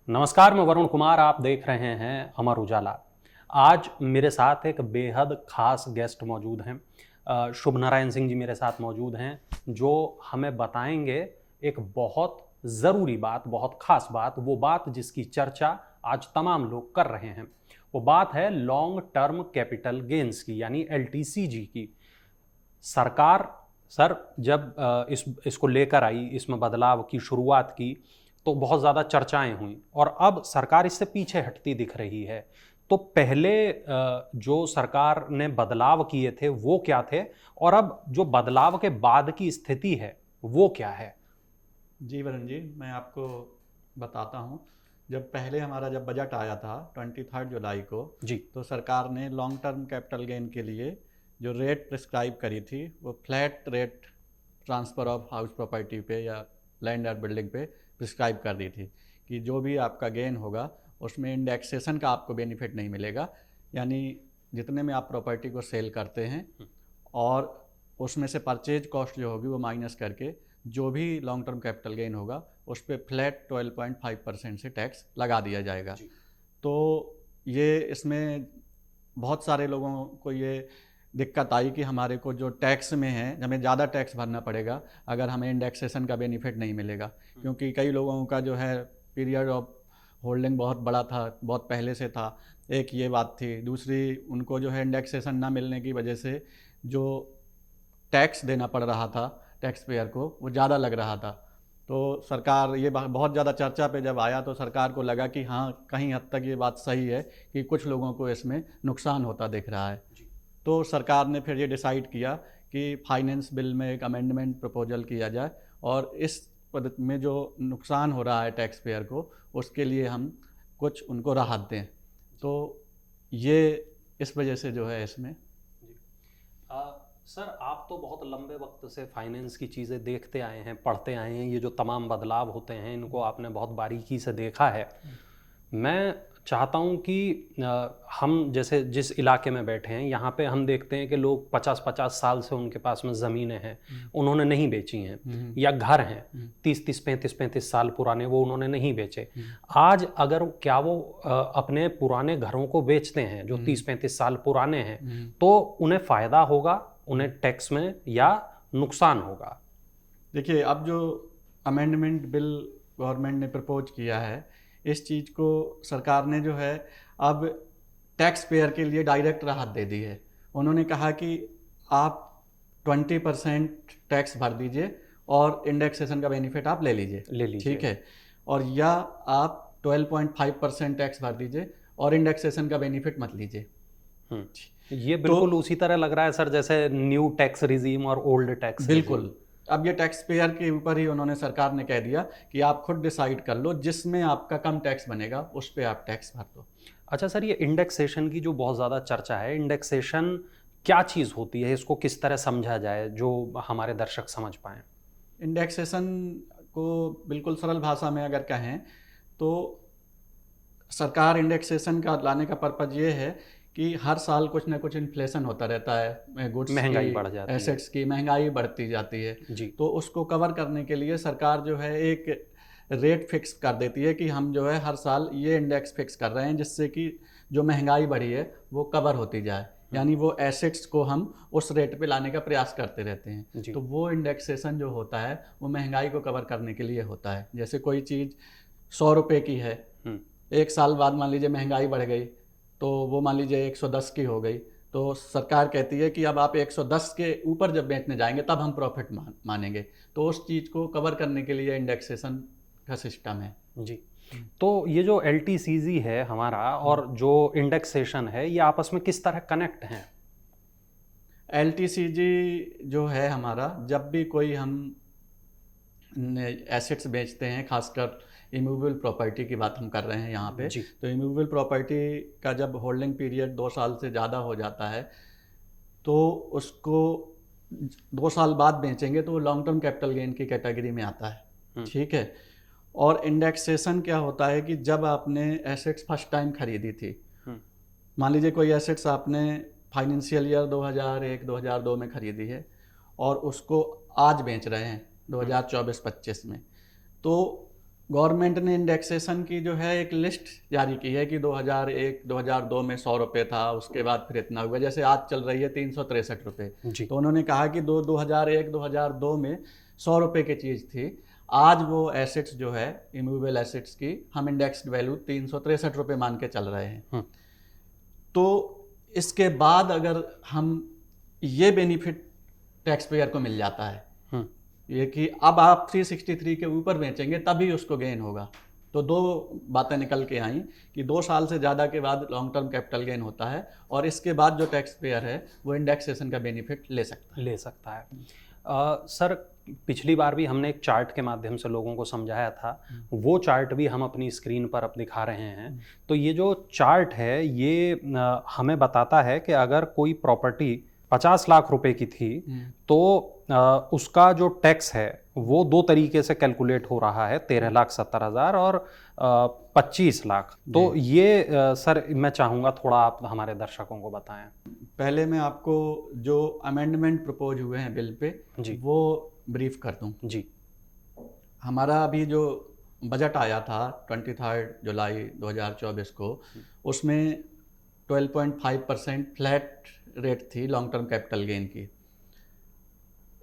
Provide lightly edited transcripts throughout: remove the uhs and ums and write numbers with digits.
नमस्कार, मैं वरुण कुमार। आप देख रहे हैं अमर उजाला। आज मेरे साथ एक बेहद खास गेस्ट मौजूद हैं। शुभ नारायण सिंह जी मेरे साथ मौजूद हैं, जो हमें बताएंगे एक बहुत ज़रूरी बात, बहुत खास बात, वो बात जिसकी चर्चा आज तमाम लोग कर रहे हैं। वो बात है लॉन्ग टर्म कैपिटल गेन्स की, यानी एलटीसीजी की। सरकार सर जब इसको लेकर आई, इसमें बदलाव की शुरुआत की, तो बहुत ज़्यादा चर्चाएं हुई और अब सरकार इससे पीछे हटती दिख रही है। तो पहले जो सरकार ने बदलाव किए थे वो क्या थे, और अब जो बदलाव के बाद की स्थिति है वो क्या है? जी वरुण जी, मैं आपको बताता हूँ। जब बजट आया था 23 जुलाई को, जी। तो सरकार ने लॉन्ग टर्म कैपिटल गेन के लिए जो रेट प्रिस्क्राइब करी थी वो flat rate transfer of house property पे या लैंड और बिल्डिंग पे प्रिस्क्राइब कर दी थी कि जो भी आपका गेन होगा उसमें इंडेक्सेशन का आपको बेनिफिट नहीं मिलेगा। यानी जितने में आप प्रॉपर्टी को सेल करते हैं और उसमें से परचेज कॉस्ट जो होगी वो माइनस करके जो भी लॉन्ग टर्म कैपिटल गेन होगा उस पर फ्लैट 12.5% से टैक्स लगा दिया जाएगा। तो ये इसमें बहुत सारे लोगों को ये दिक्कत आई कि हमारे को जो टैक्स में है हमें ज़्यादा टैक्स भरना पड़ेगा अगर हमें इंडेक्सेशन का बेनिफिट नहीं मिलेगा, क्योंकि कई लोगों का जो है पीरियड ऑफ होल्डिंग बहुत बड़ा था, बहुत पहले से था। एक ये बात थी। दूसरी, उनको जो है इंडेक्सेशन ना मिलने की वजह से जो टैक्स देना पड़ रहा था टैक्स पेयर को वो ज़्यादा लग रहा था। तो सरकार ये बहुत ज़्यादा चर्चा पे जब आया तो सरकार को लगा कि हाँ, कहीं हद तक ये बात सही है कि कुछ लोगों को इसमें नुकसान होता दिख रहा है। तो सरकार ने फिर ये डिसाइड किया कि फाइनेंस बिल में एक अमेंडमेंट प्रपोजल किया जाए और इस पद्धति में जो नुकसान हो रहा है टैक्स पेयर को उसके लिए हम कुछ उनको राहत दें। तो ये इस वजह से जो है इसमें सर, आप तो बहुत लंबे वक्त से फाइनेंस की चीज़ें देखते आए हैं, पढ़ते आए हैं। ये जो तमाम बदलाव होते हैं इनको आपने बहुत बारीकी से देखा है। मैं चाहता हूँ कि हम जैसे जिस इलाके में बैठे हैं यहाँ पे हम देखते हैं कि लोग 50-50 साल से उनके पास में ज़मीनें हैं, उन्होंने नहीं बेची हैं, या घर हैं 30-30, 35-35 साल पुराने, वो उन्होंने नहीं बेचे। आज अगर क्या वो अपने पुराने घरों को बेचते हैं जो 30-35 साल पुराने हैं, तो उन्हें फ़ायदा होगा, उन्हें टैक्स में, या नुकसान होगा? देखिए, अब जो अमेंडमेंट बिल गवर्नमेंट ने प्रपोज किया है, इस चीज़ को सरकार ने जो है अब टैक्स पेयर के लिए डायरेक्ट राहत दे दी है। उन्होंने कहा कि आप 20% टैक्स भर दीजिए और इंडेक्सेशन का बेनिफिट आप ले लीजिए। ठीक है। और या आप 12.5% टैक्स भर दीजिए और इंडेक्सेशन का बेनिफिट मत लीजिए। ये बिल्कुल उसी तरह लग रहा है सर जैसे न्यू टैक्स रिजीम और ओल्ड टैक्स। बिल्कुल। अब ये टैक्स पेयर के ऊपर ही उन्होंने, सरकार ने कह दिया कि आप खुद डिसाइड कर लो, जिसमें आपका कम टैक्स बनेगा उस पर आप टैक्स भर दो। अच्छा सर, ये इंडेक्सेशन की जो बहुत ज़्यादा चर्चा है, इंडेक्सेशन क्या चीज़ होती है, इसको किस तरह समझा जाए जो हमारे दर्शक समझ पाएँ? इंडेक्सेशन को बिल्कुल सरल भाषा में अगर कहें तो सरकार इंडेक्सेशन का लाने का पर्पज़ ये है कि हर साल कुछ ना कुछ इन्फ्लेशन होता रहता है, गुड्स महंगाई की, बढ़ जाती है, एसेट्स की महंगाई बढ़ती जाती है जी। तो उसको कवर करने के लिए सरकार जो है एक रेट फिक्स कर देती है कि हम जो है हर साल ये इंडेक्स फिक्स कर रहे हैं जिससे कि जो महंगाई बढ़ी है वो कवर होती जाए। यानी वो एसेट्स को हम उस रेट पे लाने का प्रयास करते रहते हैं। तो वो इंडेक्सेशन जो होता है वो महंगाई को कवर करने के लिए होता है। जैसे कोई चीज़ 100 रुपये की है, एक साल बाद मान लीजिए महंगाई बढ़ गई तो वो मान लीजिए 110 की हो गई, तो सरकार कहती है कि अब आप 110 के ऊपर जब बेचने जाएंगे तब हम प्रॉफिट मानेंगे। तो उस चीज़ को कवर करने के लिए इंडेक्सेशन का सिस्टम है। जी। तो ये जो एलटीसीजी है हमारा और जो इंडेक्सेशन है, ये आपस में किस तरह कनेक्ट हैं? एलटीसीजी जो है हमारा, जब भी कोई हम एसेट्स बेचते हैं, खासकर इमूवेबल प्रॉपर्टी की बात हम कर रहे हैं यहाँ पे, तो इमूवेबल प्रॉपर्टी का जब होल्डिंग पीरियड 2 साल से ज़्यादा हो जाता है तो उसको 2 साल बाद बेचेंगे तो वो लॉन्ग टर्म कैपिटल गेन की कैटेगरी में आता है। ठीक है। और इंडेक्सेशन क्या होता है कि जब आपने एसेट्स फर्स्ट टाइम खरीदी थी, मान लीजिए कोई एसेट्स आपने फाइनेंशियल ईयर 2001-2002 में खरीदी है और उसको आज बेच रहे हैं 2024-25 में, तो गवर्नमेंट ने इंडेक्सेशन की जो है एक लिस्ट जारी की है कि 2001 2002 में 100 रुपये था, उसके बाद फिर इतना हुआ, जैसे आज चल रही है 363 रुपये। जी। तो उन्होंने कहा कि 2001 2002 में 100 रुपये की चीज़ थी, आज वो एसेट्स जो है इमूवेबल एसेट्स की हम इंडेक्स्ड वैल्यू 363 रुपये मान के चल रहे हैं। तो इसके बाद अगर हम ये बेनिफिट टैक्स पेयर को मिल जाता है ये कि अब आप 363 के ऊपर बेचेंगे तभी उसको गेन होगा। तो दो बातें निकल के आई कि 2 साल से ज़्यादा के बाद लॉन्ग टर्म कैपिटल गेन होता है और इसके बाद जो टैक्स पेयर है वो इंडेक्सेशन का बेनिफिट ले सकता है। सर, पिछली बार भी हमने एक चार्ट के माध्यम से लोगों को समझाया था, वो चार्ट भी हम अपनी स्क्रीन पर अब दिखा रहे हैं। तो ये जो चार्ट है ये हमें बताता है कि अगर कोई प्रॉपर्टी 50 लाख रुपए की थी तो उसका जो टैक्स है वो दो तरीके से कैलकुलेट हो रहा है, 13,70,000 और 25 लाख। तो ये सर मैं चाहूँगा थोड़ा आप हमारे दर्शकों को बताएं। पहले मैं आपको जो अमेंडमेंट प्रपोज हुए हैं बिल पे जी वो ब्रीफ कर दूं। जी। हमारा अभी जो बजट आया था 23 जुलाई 2024 को, उसमें 12.5% फ्लैट रेट थी लॉन्ग टर्म कैपिटल गेन की।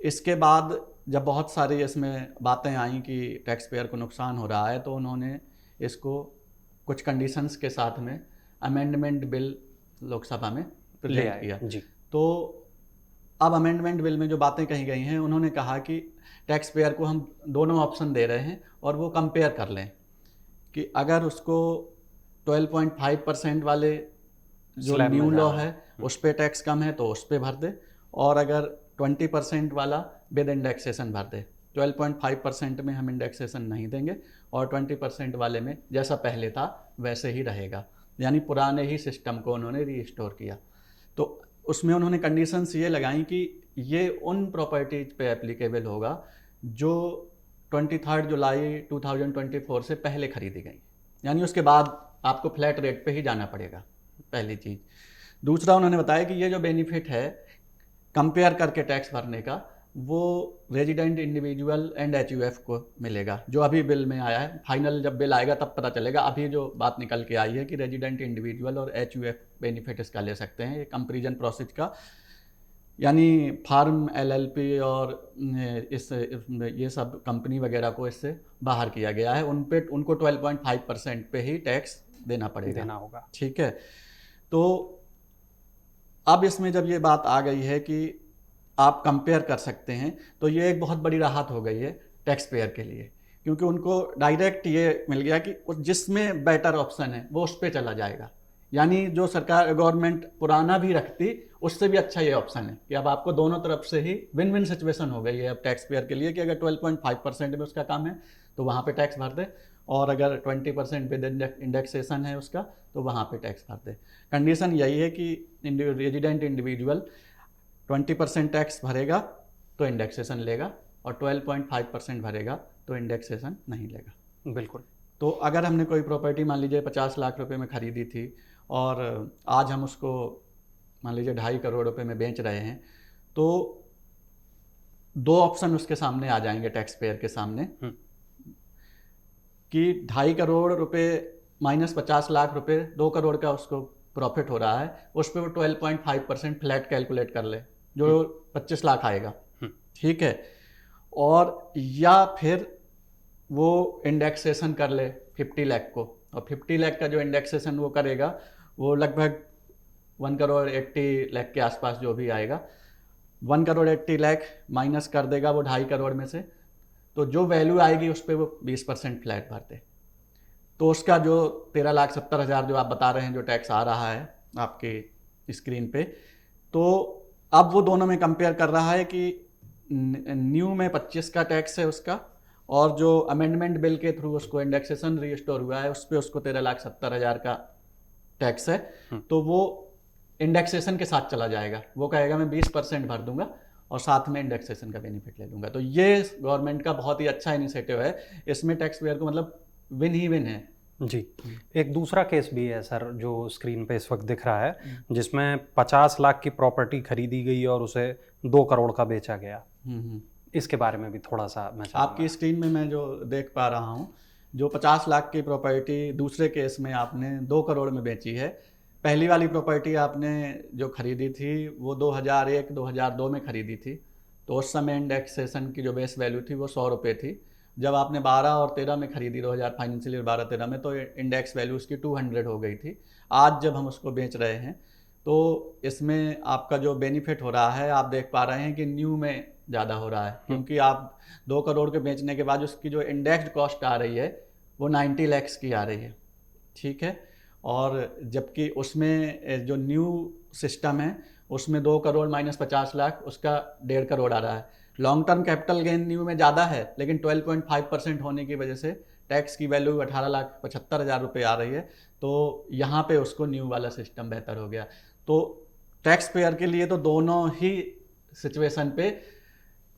इसके बाद जब बहुत सारी इसमें बातें आई कि टैक्स पेयर को नुकसान हो रहा है तो उन्होंने इसको कुछ कंडीशंस के साथ में अमेंडमेंट बिल लोकसभा में प्रेजेंट किया। जी। तो अब अमेंडमेंट बिल में जो बातें कही गई हैं, उन्होंने कहा कि टैक्स पेयर को हम दोनों ऑप्शन दे रहे हैं और वो कंपेयर कर लें कि अगर उसको 12.5% वाले जो न्यू लॉ है उस पर टैक्स कम है तो उस पर भर दे, और अगर 20% वाला विद इंडेक्सेशन भर दे। 12.5% में हम इंडेक्सेशन नहीं देंगे और 20% वाले में जैसा पहले था वैसे ही रहेगा, यानी पुराने ही सिस्टम को उन्होंने रीस्टोर किया। तो उसमें उन्होंने कंडीशंस ये लगाई कि ये उन प्रॉपर्टीज पे एप्लीकेबल होगा जो 23 जुलाई 2024 से पहले खरीदी गई, यानी उसके बाद आपको फ्लैट रेट पे ही जाना पड़ेगा, पहली चीज़। दूसरा उन्होंने बताया कि ये जो बेनिफिट है कंपेयर करके टैक्स भरने का, वो रेजिडेंट इंडिविजुअल एंड HUF को मिलेगा, जो अभी बिल में आया है। फाइनल जब बिल आएगा तब पता चलेगा। अभी जो बात निकल के आई है कि रेजिडेंट इंडिविजुअल और HUF बेनिफिट इसका ले सकते हैं, ये कंपेरिजन प्रोसेस का, यानी फार्म LLP और ये सब कंपनी वगैरह को इससे बाहर किया गया है। उनको 12.5% पे ही टैक्स देना होगा। ठीक है। तो अब इसमें जब ये बात आ गई है कि आप कंपेयर कर सकते हैं, तो ये एक बहुत बड़ी राहत हो गई है टैक्स पेयर के लिए, क्योंकि उनको डायरेक्ट ये मिल गया कि जिसमें बेटर ऑप्शन है वो उस पर चला जाएगा। यानी जो सरकार गवर्नमेंट पुराना भी रखती उससे भी अच्छा ये ऑप्शन है कि अब आपको दोनों तरफ से ही विन विन सिचुएशन हो गई है अब टैक्स पेयर के लिए कि अगर 12.5% में उसका काम है तो वहाँ पे टैक्स भर दे, और अगर 20% विद इंडेक्सेशन है उसका तो वहाँ पे टैक्स भर दे। कंडीशन यही है कि रेजिडेंट इंडिविजुअल 20% टैक्स भरेगा तो इंडेक्सेशन लेगा और 12.5% भरेगा तो इंडेक्सेशन नहीं लेगा। बिल्कुल। तो अगर हमने कोई प्रॉपर्टी मान लीजिए 50 लाख रुपए में खरीदी थी और आज हम उसको मान लीजिए 2.5 करोड़ रुपए में बेच रहे हैं, तो दो ऑप्शन उसके सामने आ जाएंगे टैक्स पेयर के सामने कि 2.5 करोड़ रुपए माइनस 50 लाख रुपए, 2 करोड़ का उसको प्रॉफिट हो रहा है, उस पर वो 12.5% फ्लैट कैलकुलेट कर ले जो 25 लाख आएगा। ठीक है। और या फिर वो इंडेक्सेशन कर ले 50 लाख को, और 50 लाख का जो इंडेक्सेशन वो करेगा वो लगभग 1 करोड़ 80 लाख के आसपास जो भी आएगा, 1 करोड़ 80 लाख माइनस कर देगा वो 2.5 करोड़ में से, तो जो वैल्यू आएगी उस पर वो 20% फ्लैट भरते। तो उसका जो 13,70,000 जो आप बता रहे हैं जो टैक्स आ रहा है आपके स्क्रीन पे, तो अब वो दोनों में कंपेयर कर रहा है कि न्यू में 25 का टैक्स है उसका, और जो अमेंडमेंट बिल के थ्रू उसको इंडेक्सेशन रीस्टोर हुआ है उस पर उसको 13,70,000 का टैक्स है। तो वो इंडेक्सेशन के साथ चला जाएगा, वो कहेगा मैं 20% भर दूंगा और साथ में इंडेक्सेशन का बेनिफिट ले लूँगा। तो ये गवर्नमेंट का बहुत ही अच्छा इनिशिएटिव है, इसमें टैक्स पेयर को मतलब विन ही विन है। जी। एक दूसरा केस भी है सर जो स्क्रीन पे इस वक्त दिख रहा है, जिसमें 50 लाख की प्रॉपर्टी खरीदी गई और उसे 2 करोड़ का बेचा गया। इसके बारे में भी थोड़ा सा मैं आपकी स्क्रीन में मैं जो देख पा रहा हूँ जो 50 लाख की प्रॉपर्टी दूसरे केस में आपने 2 करोड़ में बेची है, पहली वाली प्रॉपर्टी आपने जो खरीदी थी वो 2001-2002 में खरीदी थी, तो उस समय इंडेक्सेशन की जो बेस वैल्यू थी वो 100 रुपये थी। जब आपने 12 और 13 में खरीदी, 2000 फाइनेंशियल ईयर 12-13 में, तो इंडेक्स वैल्यू उसकी 200 हो गई थी। आज जब हम उसको बेच रहे हैं तो इसमें आपका जो बेनिफिट हो रहा है, आप देख पा रहे हैं कि न्यू में ज़्यादा हो रहा है, क्योंकि आप 2 करोड़ के बेचने के बाद उसकी जो इंडेक्स्ड कॉस्ट आ रही है वो 90 लाख की आ रही है, ठीक है। और जबकि उसमें जो न्यू सिस्टम है उसमें 2 करोड़ माइनस 50 लाख, उसका 1.5 करोड़ आ रहा है। Long term capital gain new में ज़्यादा है, लेकिन 12.5% होने की वजह से टैक्स की वैल्यू 18,75,000 रुपये आ रही है, तो यहाँ पे उसको न्यू वाला सिस्टम बेहतर हो गया। तो टैक्स पेयर के लिए तो दोनों ही सिचुएशन पे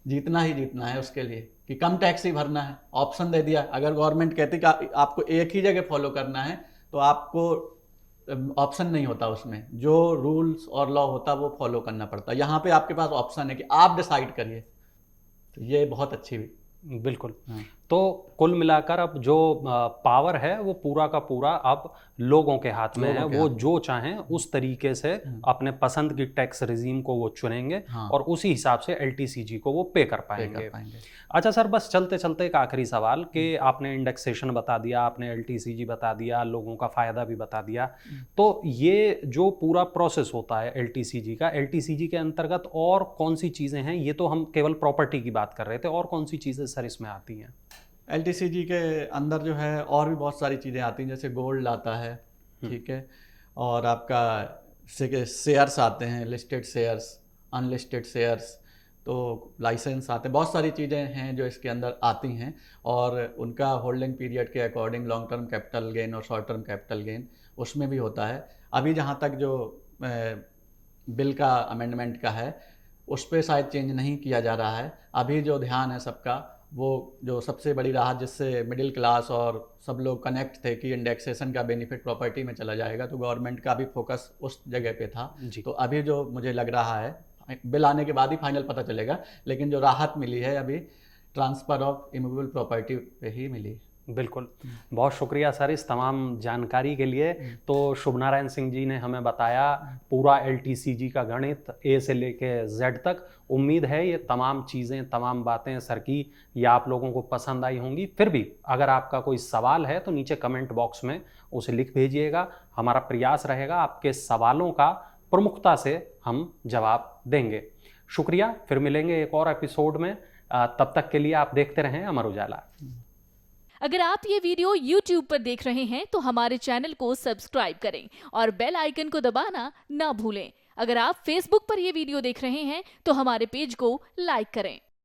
जीतना ही जीतना है उसके लिए, कि कम टैक्स ही भरना है, ऑप्शन दे दिया। अगर गवर्नमेंट कहती कि आपको एक ही जगह फॉलो करना है तो आपको ऑप्शन नहीं होता, उसमें जो रूल्स और लॉ होता वो फॉलो करना पड़ता। यहाँ पे आपके पास ऑप्शन है कि आप डिसाइड करिए, तो ये बहुत अच्छी बिल्कुल। तो कुल मिलाकर अब जो पावर है वो पूरा का पूरा अब लोगों के हाथ में है। वो जो चाहें उस तरीके से अपने पसंद की टैक्स रिजीम को वो चुनेंगे और उसी हिसाब से एलटीसीजी को वो पे कर पाएंगे। अच्छा सर, बस चलते चलते एक आखिरी सवाल कि आपने इंडेक्सेशन बता दिया, आपने एलटीसीजी बता दिया, लोगों का फ़ायदा भी बता दिया, तो ये जो पूरा प्रोसेस होता है एलटीसीजी का, एलटीसीजी के अंतर्गत और कौन सी चीज़ें हैं? ये तो हम केवल प्रॉपर्टी की बात कर रहे थे, और कौन सी चीज़ें सर इसमें आती हैं? एलटीसीजी के अंदर जो है और भी बहुत सारी चीज़ें आती हैं, जैसे गोल्ड आता है, ठीक है, और आपका शेयर्स आते हैं, लिस्टेड शेयर्स, अनलिस्टेड शेयर्स, तो लाइसेंस आते हैं, बहुत सारी चीज़ें हैं जो इसके अंदर आती हैं, और उनका होल्डिंग पीरियड के according long term capital gain और शॉर्ट टर्म कैपिटल गेन उसमें भी होता है। अभी जहाँ तक जो बिल का अमेंडमेंट का है उस पर शायद चेंज नहीं किया जा रहा है। अभी जो ध्यान है सबका, वो जो सबसे बड़ी राहत जिससे मिडिल क्लास और सब लोग कनेक्ट थे कि इंडेक्सेशन का बेनिफिट प्रॉपर्टी में चला जाएगा, तो गवर्नमेंट का भी फोकस उस जगह पे था। तो अभी जो मुझे लग रहा है, बिल आने के बाद ही फाइनल पता चलेगा, लेकिन जो राहत मिली है अभी ट्रांसफ़र ऑफ इमूवेबल प्रॉपर्टी पे ही मिली। बिल्कुल, बहुत शुक्रिया सर इस तमाम जानकारी के लिए। तो शुभ नारायण सिंह जी ने हमें बताया पूरा एलटीसीजी का गणित ए से लेके जेड तक। उम्मीद है ये तमाम चीज़ें, तमाम बातें सर की ये आप लोगों को पसंद आई होंगी। फिर भी अगर आपका कोई सवाल है तो नीचे कमेंट बॉक्स में उसे लिख भेजिएगा। हमारा प्रयास रहेगा आपके सवालों का प्रमुखता से हम जवाब देंगे। शुक्रिया, फिर मिलेंगे एक और एपिसोड में। तब तक के लिए आप देखते रहें अमर उजाला। अगर आप ये वीडियो YouTube पर देख रहे हैं तो हमारे चैनल को सब्सक्राइब करें और बेल आइकन को दबाना ना भूलें। अगर आप Facebook पर ये वीडियो देख रहे हैं तो हमारे पेज को लाइक करें।